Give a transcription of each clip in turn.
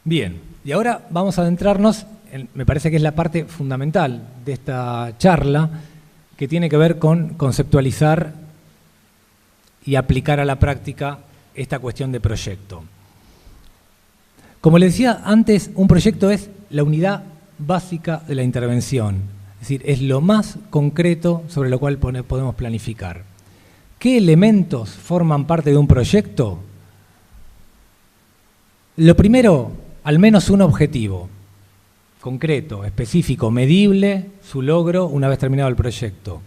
Bien, y ahora vamos a adentrarnos, me parece que es la parte fundamental de esta charla, que tiene que ver con conceptualizar y aplicar a la práctica esta cuestión de proyecto. Como les decía antes, un proyecto es la unidad básica de la intervención, es decir, es lo más concreto sobre lo cual podemos planificar. ¿Qué elementos forman parte de un proyecto? Lo primero, al menos un objetivo concreto, específico, medible, su logro una vez terminado el proyecto.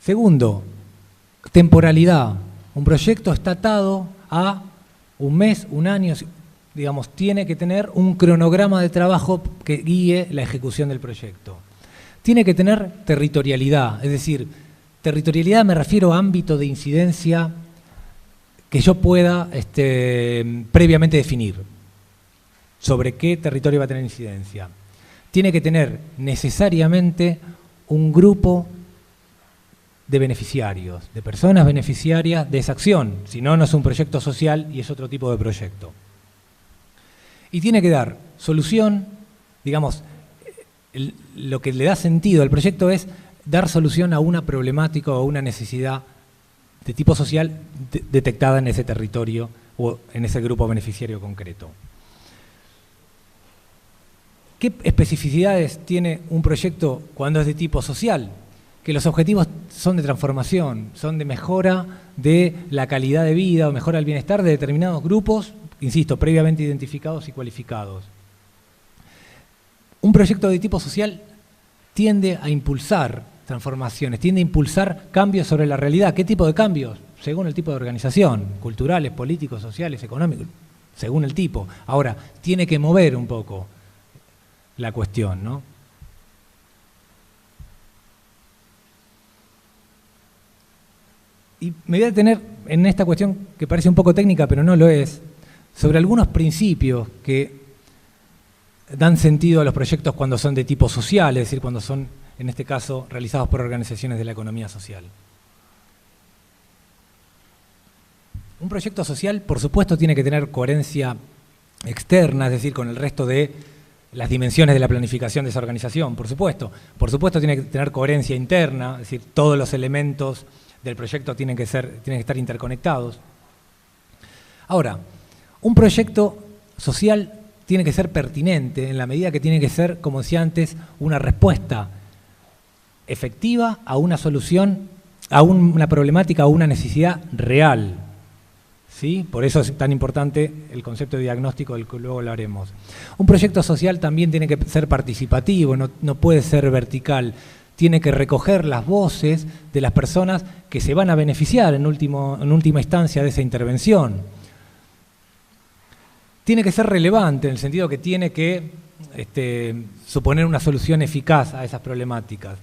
Segundo, temporalidad. Un proyecto está atado a un mes, un año, digamos, tiene que tener un cronograma de trabajo que guíe la ejecución del proyecto. Tiene que tener territorialidad, es decir, territorialidad me refiero a ámbito de incidencia que yo pueda previamente definir sobre qué territorio va a tener incidencia. Tiene que tener necesariamente un grupo de beneficiarios, de personas beneficiarias de esa acción, si no, no es un proyecto social y es otro tipo de proyecto. Y tiene que dar solución, digamos, lo que le da sentido al proyecto es dar solución a una problemática o a una necesidad de tipo social detectada en ese territorio o en ese grupo beneficiario concreto. ¿Qué especificidades tiene un proyecto cuando es de tipo social? Que los objetivos son de transformación, son de mejora de la calidad de vida o mejora del bienestar de determinados grupos, insisto, previamente identificados y cualificados. Un proyecto de tipo social tiende a impulsar transformaciones, tiende a impulsar cambios sobre la realidad. ¿Qué tipo de cambios? Según el tipo de organización, culturales, políticos, sociales, económicos, según el tipo. Ahora, tiene que mover un poco la cuestión, ¿no? Y me voy a detener en esta cuestión que parece un poco técnica, pero no lo es, sobre algunos principios que dan sentido a los proyectos cuando son de tipo social, es decir, cuando son, en este caso, realizados por organizaciones de la economía social. Un proyecto social, por supuesto, tiene que tener coherencia externa, es decir, con el resto de las dimensiones de la planificación de esa organización, por supuesto. Por supuesto, tiene que tener coherencia interna, es decir, todos los elementos del proyecto tienen que estar interconectados. Ahora, un proyecto social tiene que ser pertinente en la medida que tiene que ser, como decía antes, una respuesta efectiva a una solución, a una problemática, a una necesidad real. ¿Sí? Por eso es tan importante el concepto de diagnóstico del que luego lo haremos. Un proyecto social también tiene que ser participativo, no puede ser vertical. Tiene que recoger las voces de las personas que se van a beneficiar en última instancia de esa intervención. Tiene que ser relevante en el sentido que tiene que suponer una solución eficaz a esas problemáticas.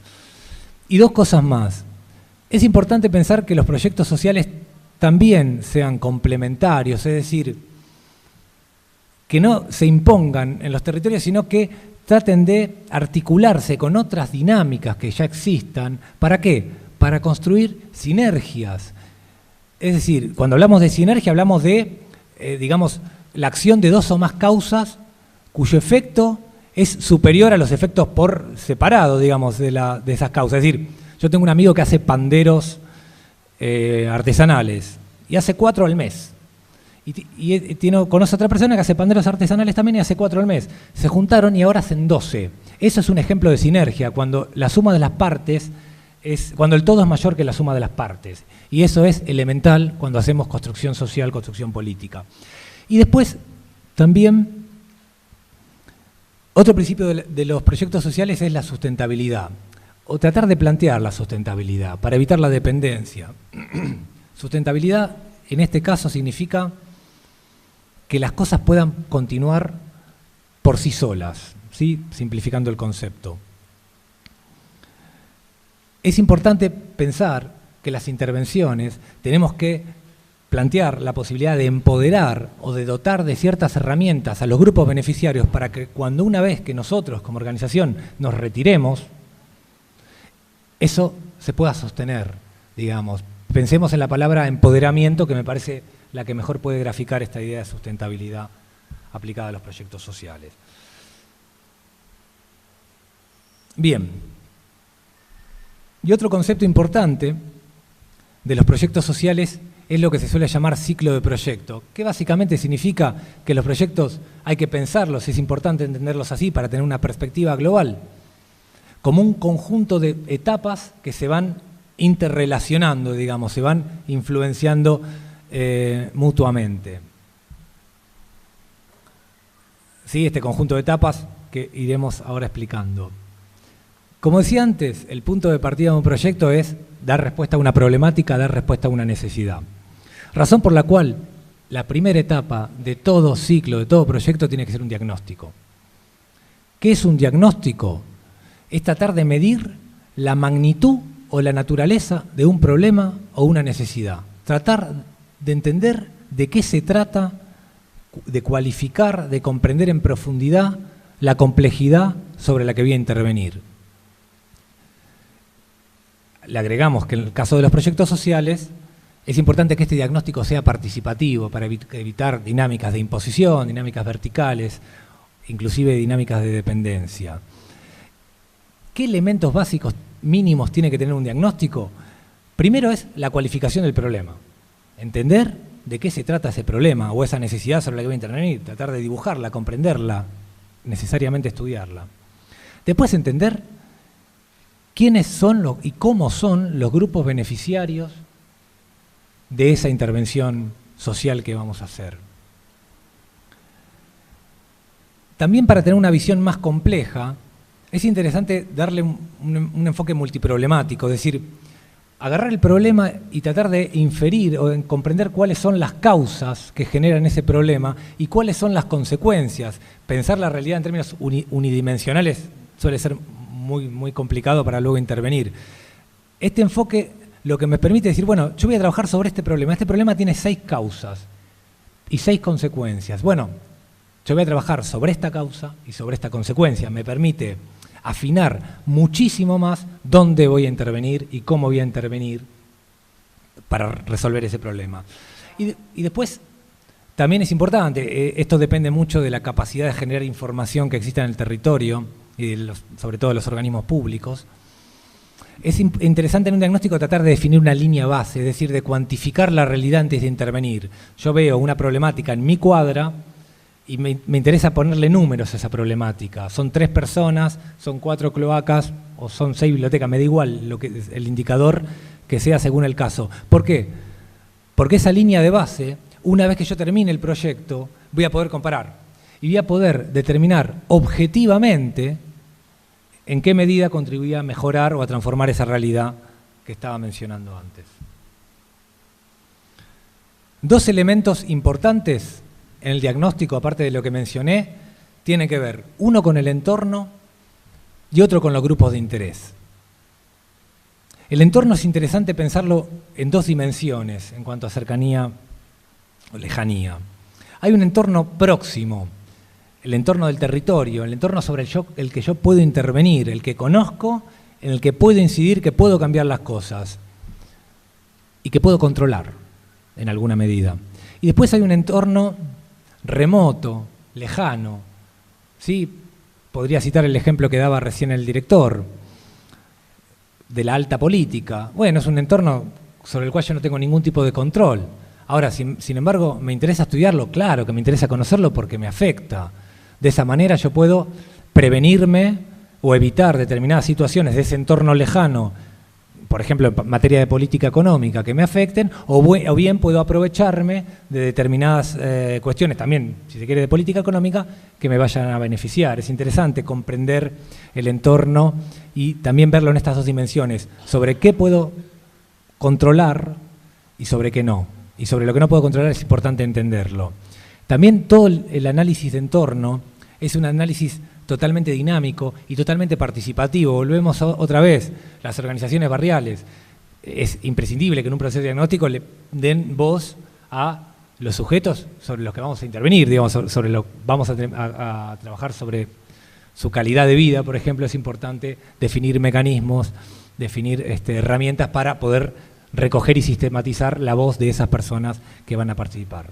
Y dos cosas más. Es importante pensar que los proyectos sociales también sean complementarios, es decir, que no se impongan en los territorios, sino que traten de articularse con otras dinámicas que ya existan. ¿Para qué? Para construir sinergias. Es decir, cuando hablamos de sinergia hablamos de, digamos, la acción de dos o más causas cuyo efecto es superior a los efectos por separado, digamos, de esas causas. Es decir, yo tengo un amigo que hace panderos artesanales y hace 4 al mes. Y conoce a otra persona que hace panderos artesanales también y hace 4 al mes. Se juntaron y ahora hacen 12. Eso es un ejemplo de sinergia, cuando la suma de las partes cuando el todo es mayor que la suma de las partes. Y eso es elemental cuando hacemos construcción social, construcción política. Y después, también, otro principio de los proyectos sociales es la sustentabilidad, o tratar de plantear la sustentabilidad para evitar la dependencia. Sustentabilidad, en este caso, significa que las cosas puedan continuar por sí solas, ¿sí? Simplificando el concepto. Es importante pensar que las intervenciones tenemos que plantear la posibilidad de empoderar o de dotar de ciertas herramientas a los grupos beneficiarios para que cuando una vez que nosotros como organización nos retiremos, eso se pueda sostener, digamos. Pensemos en la palabra empoderamiento, que me parece la que mejor puede graficar esta idea de sustentabilidad aplicada a los proyectos sociales. Bien. Y otro concepto importante de los proyectos sociales es lo que se suele llamar ciclo de proyecto, que básicamente significa que los proyectos hay que pensarlos, es importante entenderlos así para tener una perspectiva global, como un conjunto de etapas que se van interrelacionando, digamos, se van influenciando mutuamente. ¿Sí? Este conjunto de etapas que iremos ahora explicando. Como decía antes, el punto de partida de un proyecto es dar respuesta a una problemática, dar respuesta a una necesidad. Razón por la cual la primera etapa de todo ciclo, de todo proyecto, tiene que ser un diagnóstico. ¿Qué es un diagnóstico? Es tratar de medir la magnitud o la naturaleza de un problema o una necesidad. Tratar de entender de qué se trata, de cualificar, de comprender en profundidad la complejidad sobre la que voy a intervenir. Le agregamos que en el caso de los proyectos sociales es importante que este diagnóstico sea participativo para evitar dinámicas de imposición, dinámicas verticales, inclusive dinámicas de dependencia. ¿Qué elementos básicos mínimos tiene que tener un diagnóstico? Primero es la cualificación del problema. Entender de qué se trata ese problema o esa necesidad sobre la que voy a intervenir, tratar de dibujarla, comprenderla, necesariamente estudiarla. Después entender quiénes son y cómo son los grupos beneficiarios de esa intervención social que vamos a hacer. También para tener una visión más compleja, es interesante darle un enfoque multiproblemático, es decir, agarrar el problema y tratar de inferir o de comprender cuáles son las causas que generan ese problema y cuáles son las consecuencias. Pensar la realidad en términos unidimensionales suele ser muy complicado para luego intervenir. Este enfoque lo que me permite decir, bueno, yo voy a trabajar sobre este problema. Este problema tiene 6 causas y 6 consecuencias. Bueno, yo voy a trabajar sobre esta causa y sobre esta consecuencia. Me permite afinar muchísimo más dónde voy a intervenir y cómo voy a intervenir para resolver ese problema. Y después, también es importante, esto depende mucho de la capacidad de generar información que exista en el territorio y sobre todo de los organismos públicos. Es interesante en un diagnóstico tratar de definir una línea base, es decir, de cuantificar la realidad antes de intervenir. Yo veo una problemática en mi cuadra y me interesa ponerle números a esa problemática. Son 3 personas, son 4 cloacas o son 6 bibliotecas, me da igual el indicador que sea según el caso. ¿Por qué? Porque esa línea de base, una vez que yo termine el proyecto, voy a poder comparar y voy a poder determinar objetivamente en qué medida contribuía a mejorar o a transformar esa realidad que estaba mencionando antes. 2 elementos importantes en el diagnóstico, aparte de lo que mencioné, tienen que ver, uno con el entorno y otro con los grupos de interés. El entorno es interesante pensarlo en 2 dimensiones en cuanto a cercanía o lejanía. Hay un entorno próximo, el entorno del territorio, el entorno sobre el que yo puedo intervenir, el que conozco, en el que puedo incidir, que puedo cambiar las cosas y que puedo controlar en alguna medida. Y después hay un entorno remoto, lejano, ¿sí? Podría citar el ejemplo que daba recién el director de la alta política. Bueno, es un entorno sobre el cual yo no tengo ningún tipo de control. Ahora, sin embargo, me interesa estudiarlo, claro que me interesa conocerlo porque me afecta. De esa manera yo puedo prevenirme o evitar determinadas situaciones de ese entorno lejano, por ejemplo, en materia de política económica, que me afecten, o bien puedo aprovecharme de determinadas cuestiones, también, si se quiere, de política económica, que me vayan a beneficiar. Es interesante comprender el entorno y también verlo en estas 2 dimensiones, sobre qué puedo controlar y sobre qué no. Y sobre lo que no puedo controlar es importante entenderlo. También todo el análisis de entorno es un análisis totalmente dinámico y totalmente participativo. Volvemos otra vez, las organizaciones barriales. Es imprescindible que en un proceso diagnóstico le den voz a los sujetos sobre los que vamos a intervenir, digamos, vamos a trabajar sobre su calidad de vida, por ejemplo. Es importante definir mecanismos, definir herramientas para poder recoger y sistematizar la voz de esas personas que van a participar.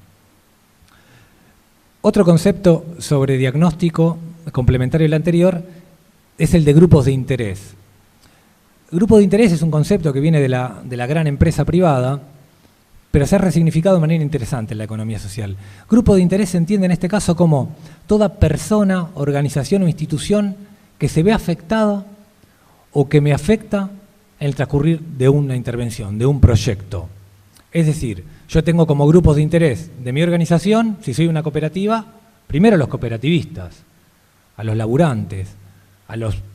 Otro concepto sobre diagnóstico, complementario al anterior, es el de grupos de interés. Grupo de interés es un concepto que viene de la gran empresa privada, pero se ha resignificado de manera interesante en la economía social. Grupo de interés se entiende en este caso como toda persona, organización o institución que se ve afectada o que me afecta en el transcurrir de una intervención, de un proyecto. Es decir, yo tengo como grupos de interés de mi organización, si soy una cooperativa, primero a los cooperativistas, a los laburantes,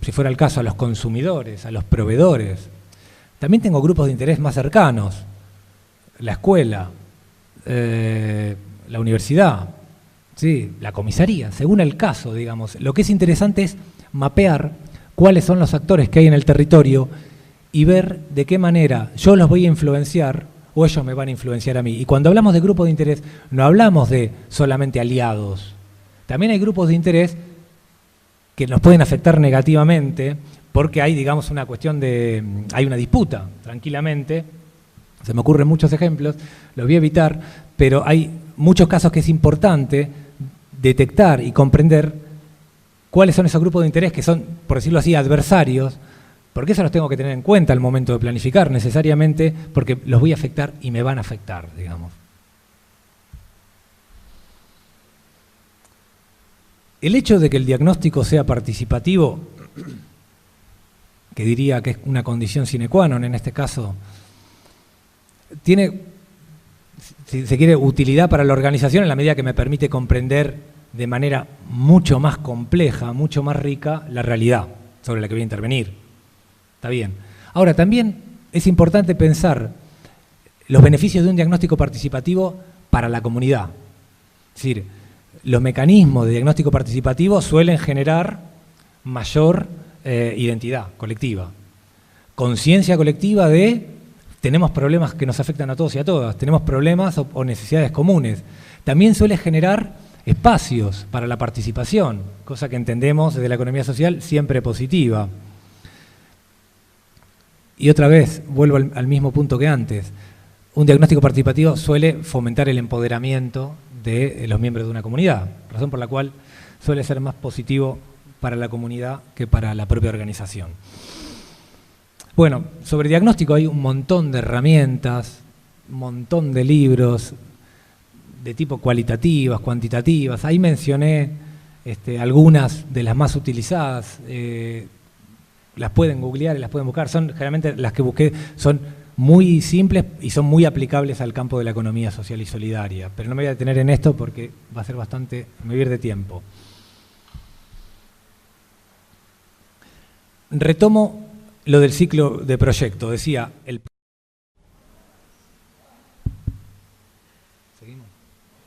si fuera el caso, a los consumidores, a los proveedores. También tengo grupos de interés más cercanos, la escuela, la universidad, ¿sí? La comisaría, según el caso, digamos. Lo que es interesante es mapear cuáles son los actores que hay en el territorio y ver de qué manera yo los voy a influenciar o ellos me van a influenciar a mí. Y cuando hablamos de grupos de interés, no hablamos de solamente aliados. También hay grupos de interés que nos pueden afectar negativamente porque hay, digamos, una cuestión hay una disputa, tranquilamente. Se me ocurren muchos ejemplos, los voy a evitar, pero hay muchos casos que es importante detectar y comprender cuáles son esos grupos de interés que son, por decirlo así, adversarios, porque eso los tengo que tener en cuenta al momento de planificar necesariamente, porque los voy a afectar y me van a afectar, digamos. El hecho de que el diagnóstico sea participativo, que diría que es una condición sine qua non en este caso, tiene, si se quiere, utilidad para la organización en la medida que me permite comprender de manera mucho más compleja, mucho más rica, la realidad sobre la que voy a intervenir. Está bien. Ahora, también es importante pensar los beneficios de un diagnóstico participativo para la comunidad. Es decir, los mecanismos de diagnóstico participativo suelen generar mayor identidad colectiva, conciencia colectiva de tenemos problemas que nos afectan a todos y a todas, tenemos problemas o necesidades comunes. También suele generar espacios para la participación, cosa que entendemos desde la economía social siempre positiva. Y otra vez, vuelvo al mismo punto que antes, un diagnóstico participativo suele fomentar el empoderamiento de los miembros de una comunidad, razón por la cual suele ser más positivo para la comunidad que para la propia organización. Bueno, sobre diagnóstico hay un montón de herramientas, un montón de libros de tipo cualitativas, cuantitativas. Ahí mencioné algunas de las más utilizadas, las pueden googlear y las pueden buscar. Generalmente las que busqué son muy simples y son muy aplicables al campo de la economía social y solidaria. Pero no me voy a detener en esto porque va a ser bastante, me voy a ir de tiempo. Retomo lo del ciclo de proyecto. Decía, ¿seguimos?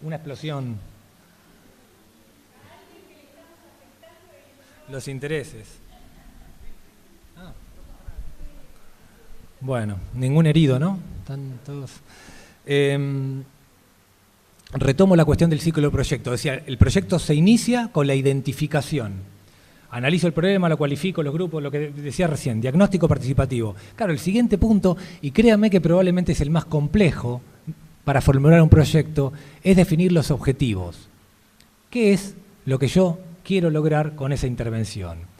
Una explosión. Los intereses. Bueno, ningún herido, ¿no? Están todos. Retomo la cuestión del ciclo de proyecto. Decía, el proyecto se inicia con la identificación. Analizo el problema, lo cualifico, los grupos, lo que decía recién, diagnóstico participativo. Claro, el siguiente punto, y créanme que probablemente es el más complejo para formular un proyecto, es definir los objetivos. ¿Qué es lo que yo quiero lograr con esa intervención?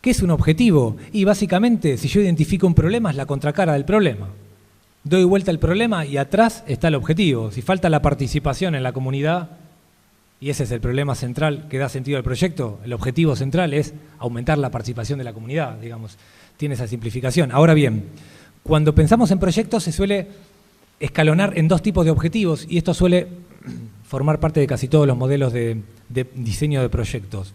¿Qué es un objetivo? Y básicamente, si yo identifico un problema, es la contracara del problema. Doy vuelta al problema y atrás está el objetivo. Si falta la participación en la comunidad, y ese es el problema central que da sentido al proyecto, el objetivo central es aumentar la participación de la comunidad, digamos, tiene esa simplificación. Ahora bien, cuando pensamos en proyectos se suele escalonar en dos tipos de objetivos y esto suele formar parte de casi todos los modelos de diseño de proyectos.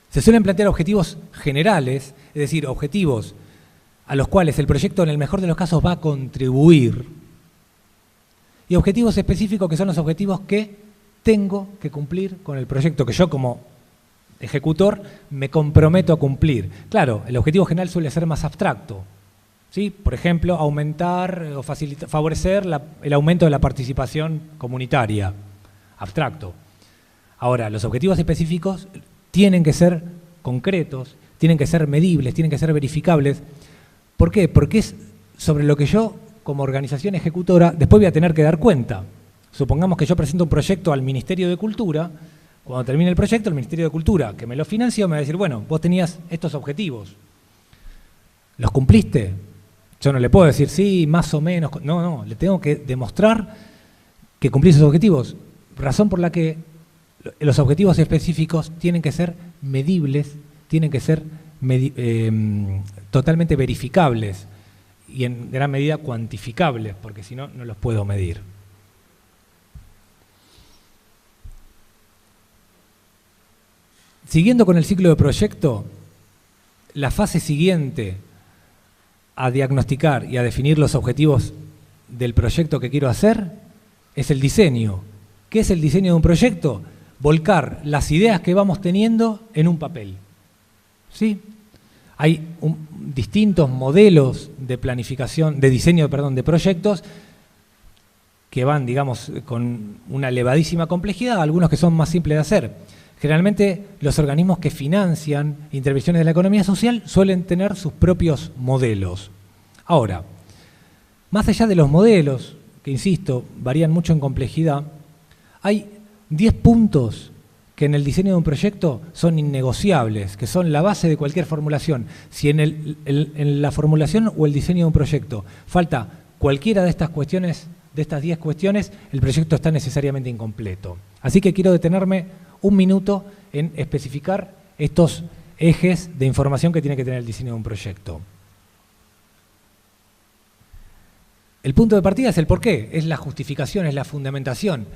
Se suelen plantear objetivos generales, es decir, objetivos a los cuales el proyecto en el mejor de los casos va a contribuir, y objetivos específicos que son los objetivos que tengo que cumplir con el proyecto, que yo como ejecutor me comprometo a cumplir. Claro, el objetivo general suele ser más abstracto, ¿sí? Por ejemplo, aumentar o favorecer el aumento de la participación comunitaria, abstracto. Ahora, los objetivos específicos tienen que ser concretos, tienen que ser medibles, tienen que ser verificables. ¿Por qué? Porque es sobre lo que yo, como organización ejecutora, después voy a tener que dar cuenta. Supongamos que yo presento un proyecto al Ministerio de Cultura. Cuando termine el proyecto, el Ministerio de Cultura, que me lo financió, me va a decir, bueno, vos tenías estos objetivos. ¿Los cumpliste? Yo no le puedo decir, sí, más o menos. No, le tengo que demostrar que cumplí esos objetivos. Razón por la que los objetivos específicos tienen que ser medibles, tienen que ser totalmente verificables y en gran medida cuantificables, porque si no, no los puedo medir. Siguiendo con el ciclo de proyecto, la fase siguiente a diagnosticar y a definir los objetivos del proyecto que quiero hacer es el diseño. ¿Qué es el diseño de un proyecto? Volcar las ideas que vamos teniendo en un papel. ¿Sí? Hay distintos modelos de planificación, de diseño, perdón, de proyectos que van, digamos, con una elevadísima complejidad, algunos que son más simples de hacer. Generalmente los organismos que financian intervenciones de la economía social suelen tener sus propios modelos. Ahora, más allá de los modelos, que insisto, varían mucho en complejidad, hay 10 puntos que en el diseño de un proyecto son innegociables, que son la base de cualquier formulación. Si en la formulación o el diseño de un proyecto falta cualquiera de estas cuestiones, de estas 10 cuestiones, el proyecto está necesariamente incompleto. Así que quiero detenerme un minuto en especificar estos ejes de información que tiene que tener el diseño de un proyecto. El punto de partida es el porqué, es la justificación, es la fundamentación.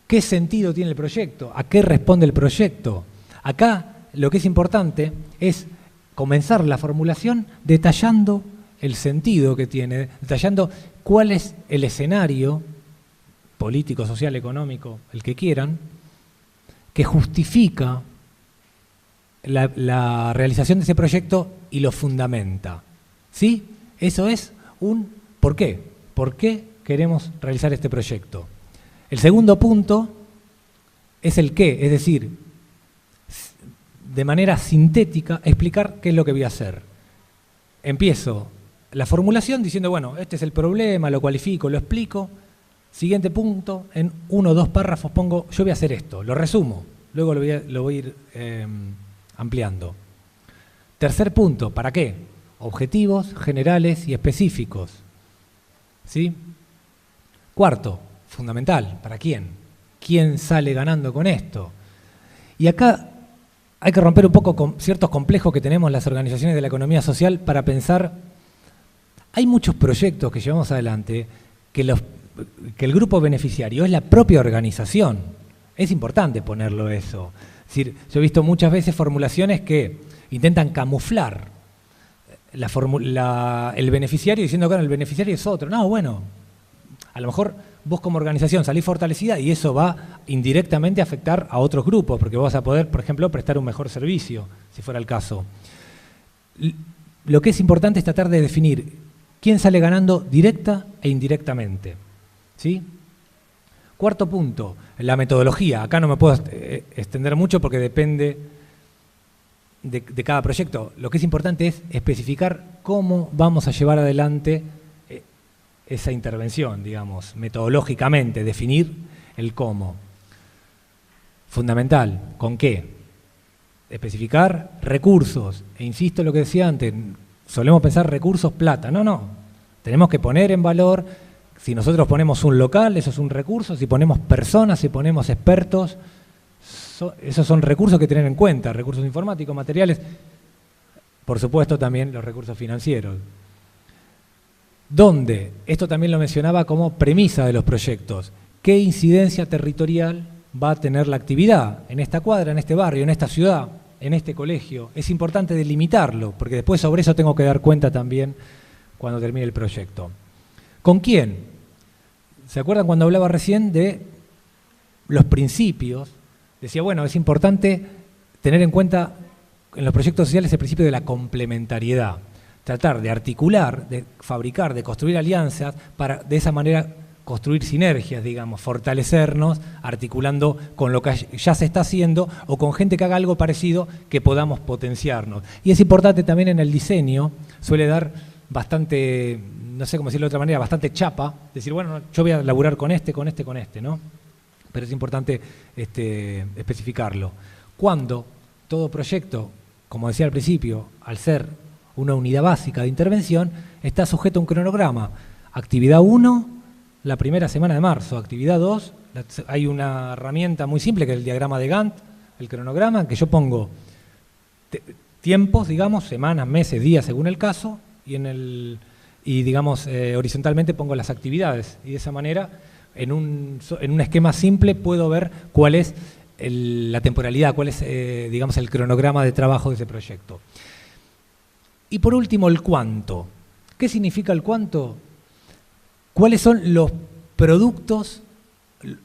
¿Qué sentido tiene el proyecto? ¿A qué responde el proyecto? Acá lo que es importante es comenzar la formulación detallando el sentido que tiene, detallando cuál es el escenario político, social, económico, el que quieran, que justifica la realización de ese proyecto y lo fundamenta. ¿Sí? Eso es un ¿por qué? ¿Por qué queremos realizar este proyecto? El segundo punto es el qué, es decir, de manera sintética explicar qué es lo que voy a hacer. Empiezo la formulación diciendo, bueno, este es el problema, lo cualifico, lo explico. Siguiente punto, en 1 o 2 párrafos pongo, yo voy a hacer esto, lo resumo, luego lo voy a ir ampliando. Tercer punto, ¿para qué? Objetivos generales y específicos. ¿Sí? Cuarto, fundamental, ¿para quién? ¿Quién sale ganando con esto? Y acá hay que romper un poco con ciertos complejos que tenemos las organizaciones de la economía social para pensar, hay muchos proyectos que llevamos adelante que el grupo beneficiario es la propia organización. Es importante ponerlo eso. Es decir, yo he visto muchas veces formulaciones que intentan camuflar el beneficiario diciendo que el beneficiario es otro. No, bueno, a lo mejor vos como organización salís fortalecida y eso va indirectamente a afectar a otros grupos, porque vas a poder, por ejemplo, prestar un mejor servicio, si fuera el caso. Lo que es importante es tratar de definir quién sale ganando directa e indirectamente. ¿Sí? Cuarto punto, la metodología. Acá no me puedo extender mucho porque depende de cada proyecto. Lo que es importante es especificar cómo vamos a llevar adelante esa intervención, digamos, metodológicamente, definir el cómo. Fundamental, ¿con qué? Especificar recursos. E insisto en lo que decía antes, solemos pensar recursos, plata. No. Tenemos que poner en valor. Si nosotros ponemos un local, eso es un recurso. Si ponemos personas, si ponemos expertos, esos son recursos que tener en cuenta. Recursos informáticos, materiales, por supuesto también los recursos financieros. ¿Dónde? Esto también lo mencionaba como premisa de los proyectos. ¿Qué incidencia territorial va a tener la actividad en esta cuadra, en este barrio, en esta ciudad, en este colegio? Es importante delimitarlo, porque después sobre eso tengo que dar cuenta también cuando termine el proyecto. ¿Con quién? ¿Se acuerdan cuando hablaba recién de los principios? Decía, bueno, es importante tener en cuenta en los proyectos sociales el principio de la complementariedad. Tratar de articular, de fabricar, de construir alianzas para de esa manera construir sinergias, digamos, fortalecernos, articulando con lo que ya se está haciendo o con gente que haga algo parecido que podamos potenciarnos. Y es importante también en el diseño, suele dar bastante no sé cómo decirlo de otra manera, bastante chapa, decir, bueno, yo voy a laburar con este, ¿no? Pero es importante especificarlo. Cuando todo proyecto, como decía al principio, al ser una unidad básica de intervención, está sujeto a un cronograma. Actividad 1, la primera semana de marzo. Actividad 2, hay una herramienta muy simple que es el diagrama de Gantt, el cronograma, en que yo pongo tiempos, digamos, semanas, meses, días, según el caso, y digamos, horizontalmente pongo las actividades. Y de esa manera, en un esquema simple, puedo ver cuál es la temporalidad, cuál es, digamos, el cronograma de trabajo de ese proyecto. Y por último, el cuánto. ¿Qué significa el cuánto? ¿Cuáles son los productos,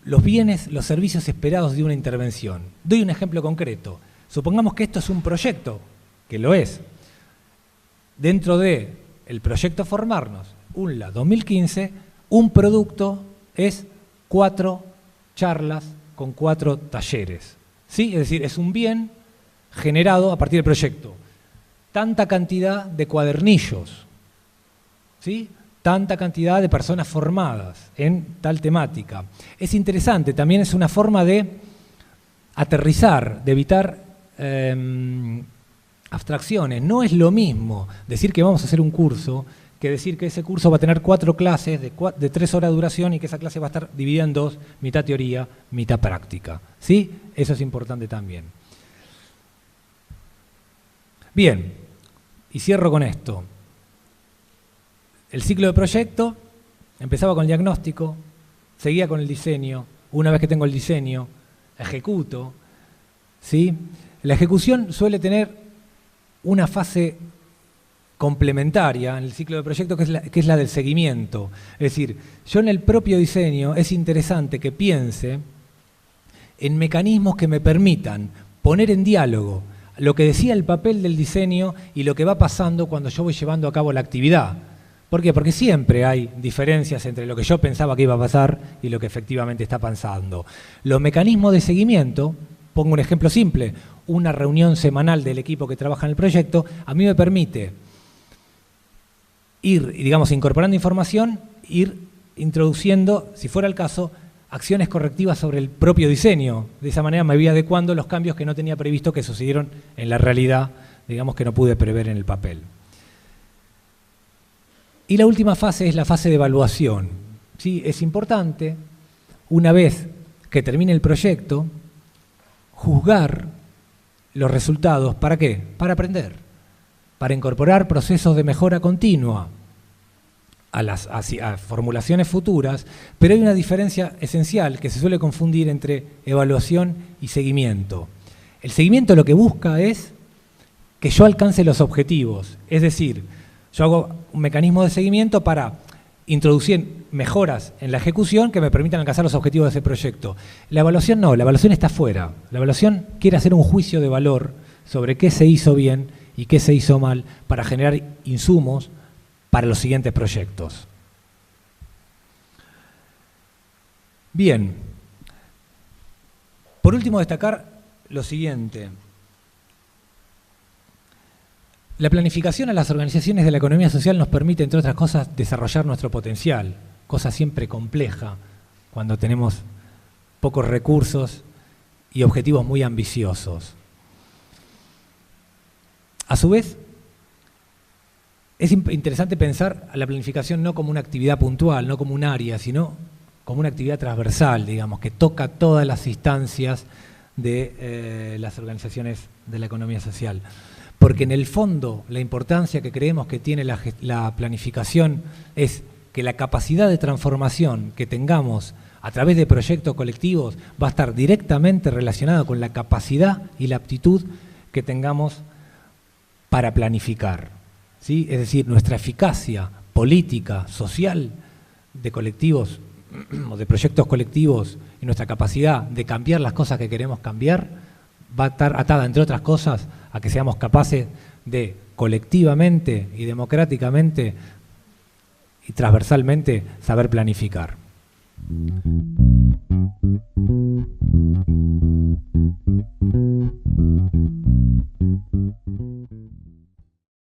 los bienes, los servicios esperados de una intervención? Doy un ejemplo concreto. Supongamos que esto es un proyecto, que lo es. Dentro del proyecto Formarnos, UNLA 2015, un producto es 4 charlas con 4 talleres. ¿Sí? Es decir, es un bien generado a partir del proyecto. Tanta cantidad de cuadernillos, ¿sí? Tanta cantidad de personas formadas en tal temática. Es interesante, también es una forma de aterrizar, de evitar abstracciones. No es lo mismo decir que vamos a hacer un curso que decir que ese curso va a tener 4 clases de 3 horas de duración y que esa clase va a estar dividida en 2, mitad teoría, mitad práctica. ¿Sí? Eso es importante también. Bien, y cierro con esto. El ciclo de proyecto empezaba con el diagnóstico, seguía con el diseño. Una vez que tengo el diseño, ejecuto. ¿Sí? La ejecución suele tener una fase complementaria en el ciclo de proyecto que es la del seguimiento. Es decir, yo en el propio diseño es interesante que piense en mecanismos que me permitan poner en diálogo lo que decía el papel del diseño y lo que va pasando cuando yo voy llevando a cabo la actividad. ¿Por qué? Porque siempre hay diferencias entre lo que yo pensaba que iba a pasar y lo que efectivamente está pasando. Los mecanismos de seguimiento, pongo un ejemplo simple, una reunión semanal del equipo que trabaja en el proyecto, a mí me permite ir, digamos, incorporando información, ir introduciendo, si fuera el caso, acciones correctivas sobre el propio diseño. De esa manera me voy adecuando los cambios que no tenía previsto que sucedieron en la realidad, digamos, que no pude prever en el papel. Y la última fase es la fase de evaluación. ¿Sí? Es importante, una vez que termine el proyecto, juzgar los resultados. ¿Para qué? Para aprender, para incorporar procesos de mejora continua a formulaciones futuras, pero hay una diferencia esencial que se suele confundir entre evaluación y seguimiento. El seguimiento lo que busca es que yo alcance los objetivos, es decir, yo hago un mecanismo de seguimiento para introducir mejoras en la ejecución que me permitan alcanzar los objetivos de ese proyecto. La evaluación no, la evaluación está fuera. La evaluación quiere hacer un juicio de valor sobre qué se hizo bien y qué se hizo mal para generar insumos para los siguientes proyectos. Bien. Por último, destacar lo siguiente. La planificación a las organizaciones de la economía social nos permite, entre otras cosas, desarrollar nuestro potencial, cosa siempre compleja cuando tenemos pocos recursos y objetivos muy ambiciosos. A su vez, es interesante pensar a la planificación no como una actividad puntual, no como un área, sino como una actividad transversal, digamos, que toca todas las instancias de las organizaciones de la economía social. Porque en el fondo la importancia que creemos que tiene la planificación es que la capacidad de transformación que tengamos a través de proyectos colectivos va a estar directamente relacionada con la capacidad y la aptitud que tengamos para planificar. ¿Sí? Es decir, nuestra eficacia política, social, de colectivos o de proyectos colectivos y nuestra capacidad de cambiar las cosas que queremos cambiar va a estar atada, entre otras cosas, a que seamos capaces de colectivamente y democráticamente y transversalmente saber planificar.